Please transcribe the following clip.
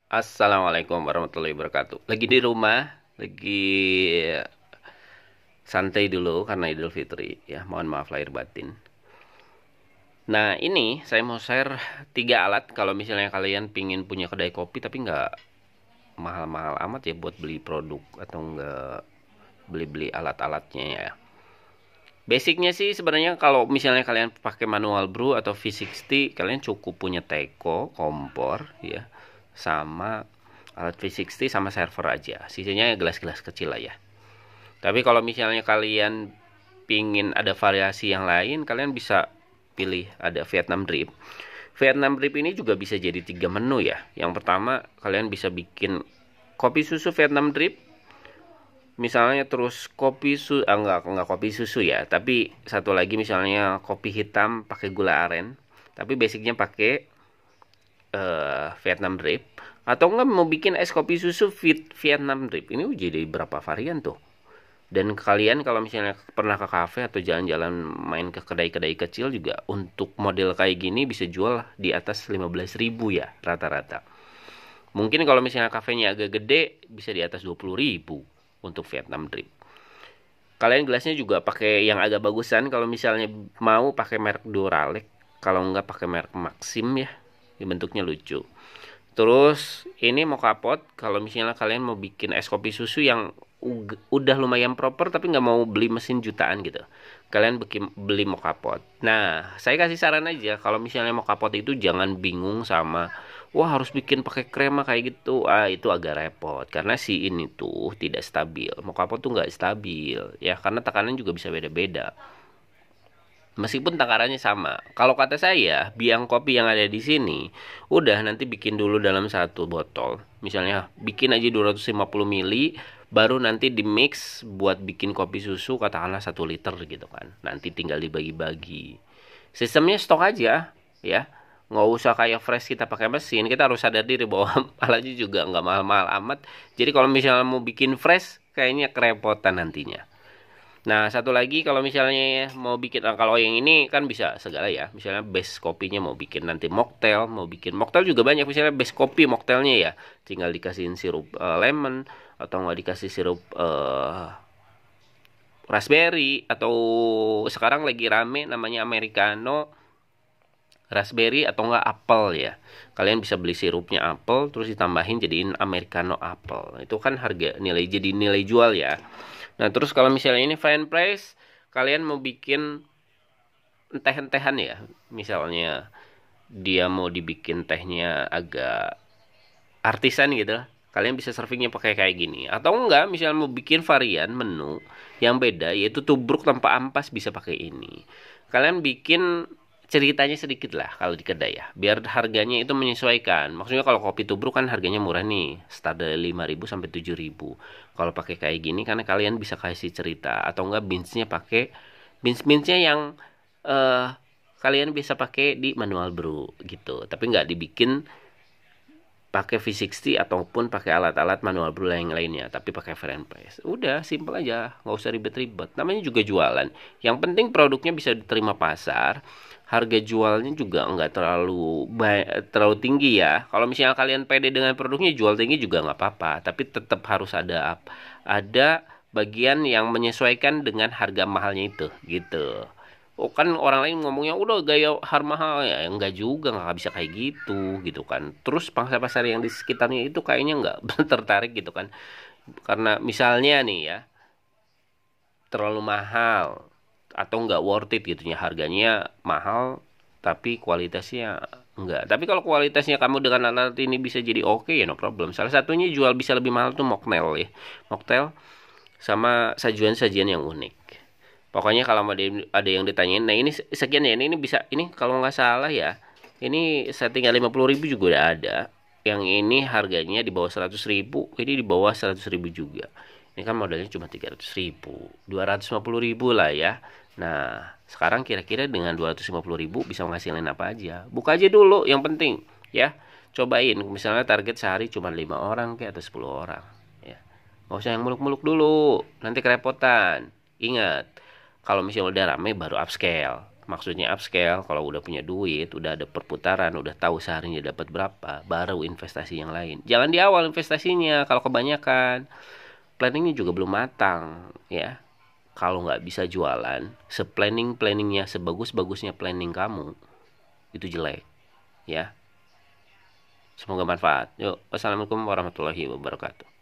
Assalamualaikum warahmatullahi wabarakatuh. Lagi di rumah, lagi santai dulu karena Idul Fitri ya. Mohon maaf lahir batin. Nah ini saya mau share 3 alat kalau misalnya kalian pingin punya kedai kopi tapi nggak mahal-mahal amat ya buat beli produk atau nggak beli-beli alat-alatnya ya. Basicnya sih sebenarnya kalau misalnya kalian pakai manual brew atau V60 kalian cukup punya teko, kompor ya, sama alat V60 sama server aja. Sisanya gelas-gelas kecil lah ya. Tapi kalau misalnya kalian pingin ada variasi yang lain, kalian bisa pilih ada Vietnam Drip. Vietnam Drip ini juga bisa jadi 3 menu ya. Yang pertama kalian bisa bikin kopi susu Vietnam Drip, misalnya terus kopi susu, enggak kopi susu ya, tapi satu lagi misalnya kopi hitam pakai gula aren, tapi basicnya pakai Vietnam Drip, atau enggak mau bikin es kopi susu Vietnam Drip. Ini jadi berapa varian tuh. Dan kalian kalau misalnya pernah ke kafe atau jalan-jalan main ke kedai-kedai kecil juga untuk model kayak gini bisa jual di atas 15.000 ya rata-rata. Mungkin kalau misalnya kafenya agak gede bisa di atas 20.000 untuk Vietnam Drip. Kalian gelasnya juga pakai yang agak bagusan kalau misalnya mau pakai merek Duralex, kalau enggak pakai merek Maxim ya. Ini bentuknya lucu. Terus ini mau kapot kalau misalnya kalian mau bikin es kopi susu yang udah lumayan proper tapi nggak mau beli mesin jutaan gitu. Kalian beli mau kapot. Nah, saya kasih saran aja kalau misalnya mau kapot itu jangan bingung sama wah harus bikin pakai krema kayak gitu. Ah, itu agak repot karena si ini tuh tidak stabil. Mau kapot tuh nggak stabil ya karena tekanan juga bisa beda-beda. Meskipun takarannya sama. Kalau kata saya, biang kopi yang ada di sini, udah nanti bikin dulu dalam satu botol. Misalnya bikin aja 250 mili, baru nanti di mix buat bikin kopi susu katakanlah 1 liter gitu kan. Nanti tinggal dibagi-bagi. Sistemnya stok aja, ya. Nggak usah kayak fresh kita pakai mesin. Kita harus sadar diri bahwa alatnya juga nggak mahal-mahal amat. Jadi kalau misalnya mau bikin fresh, kayaknya kerepotan nantinya. Nah, satu lagi kalau misalnya mau bikin, kalau yang ini kan bisa segala ya. Misalnya base kopinya mau bikin nanti mocktail, mau bikin mocktail juga banyak. Misalnya base kopi mocktailnya ya, tinggal dikasihin sirup lemon atau nggak dikasih sirup raspberry atau sekarang lagi rame namanya americano raspberry atau enggak apel ya. Kalian bisa beli sirupnya apel terus ditambahin jadiin americano apel. Itu kan harga nilai jadi nilai jual ya. Nah, terus kalau misalnya ini fine price, kalian mau bikin teh-tehan ya. Misalnya dia mau dibikin tehnya agak artisan gitu. Kalian bisa servingnya pakai kayak gini. Atau enggak, misalnya mau bikin varian menu yang beda yaitu tubruk tanpa ampas bisa pakai ini. Kalian bikin ceritanya sedikit lah kalau di kedai ya biar harganya itu menyesuaikan. Maksudnya kalau kopi tubruk kan harganya murah nih, start dari 5.000 sampai 7.000. Kalau pakai kayak gini karena kalian bisa kasih cerita atau enggak beansnya pakai beansnya yang eh kalian bisa pakai di manual brew gitu tapi nggak dibikin pakai V60 ataupun pakai alat-alat manual brew yang lainnya tapi pakai french press. Udah simple aja, nggak usah ribet-ribet, namanya juga jualan. Yang penting produknya bisa diterima pasar, harga jualnya juga nggak terlalu tinggi ya. Kalau misalnya kalian pede dengan produknya jual tinggi juga nggak apa-apa, tapi tetap harus ada bagian yang menyesuaikan dengan harga mahalnya itu gitu. Oh kan orang lain ngomongnya udah gaya harga mahal ya, enggak juga, nggak bisa kayak gitu kan. Terus pangsa pasar yang di sekitarnya itu kayaknya nggak tertarik gitu kan, karena misalnya nih ya terlalu mahal atau nggak worth it gitu ya, harganya mahal tapi kualitasnya enggak. Tapi kalau kualitasnya kamu dengan alat ini bisa jadi oke ya no problem. Salah satunya jual bisa lebih mahal tuh mocktail ya, mocktail sama sajian-sajian yang unik. Pokoknya kalau ada yang ditanyain, nah ini sekian ya, ini bisa, ini kalau nggak salah ya, ini settingnya 50.000 juga udah ada. Yang ini harganya di bawah 100.000, ini di bawah 100.000 juga. Ini kan modalnya cuma 300.000, 250.000 lah ya. Nah, sekarang kira-kira dengan 250.000 bisa menghasilkan apa aja? Buka aja dulu, yang penting ya. Cobain, misalnya target sehari cuma 5 orang kayak atau 10 orang. Ya. Nggak usah yang muluk-muluk dulu, nanti kerepotan. Ingat, kalau misalnya udah rame baru upscale. Maksudnya upscale, kalau udah punya duit, udah ada perputaran, udah tahu seharinya dapat berapa, baru investasi yang lain. Jangan di awal investasinya, kalau kebanyakan. Planningnya juga belum matang, ya. Kalau nggak bisa jualan, planning-planningnya, sebagus-bagusnya planning kamu, itu jelek, ya. Semoga manfaat. Yuk, wassalamualaikum warahmatullahi wabarakatuh.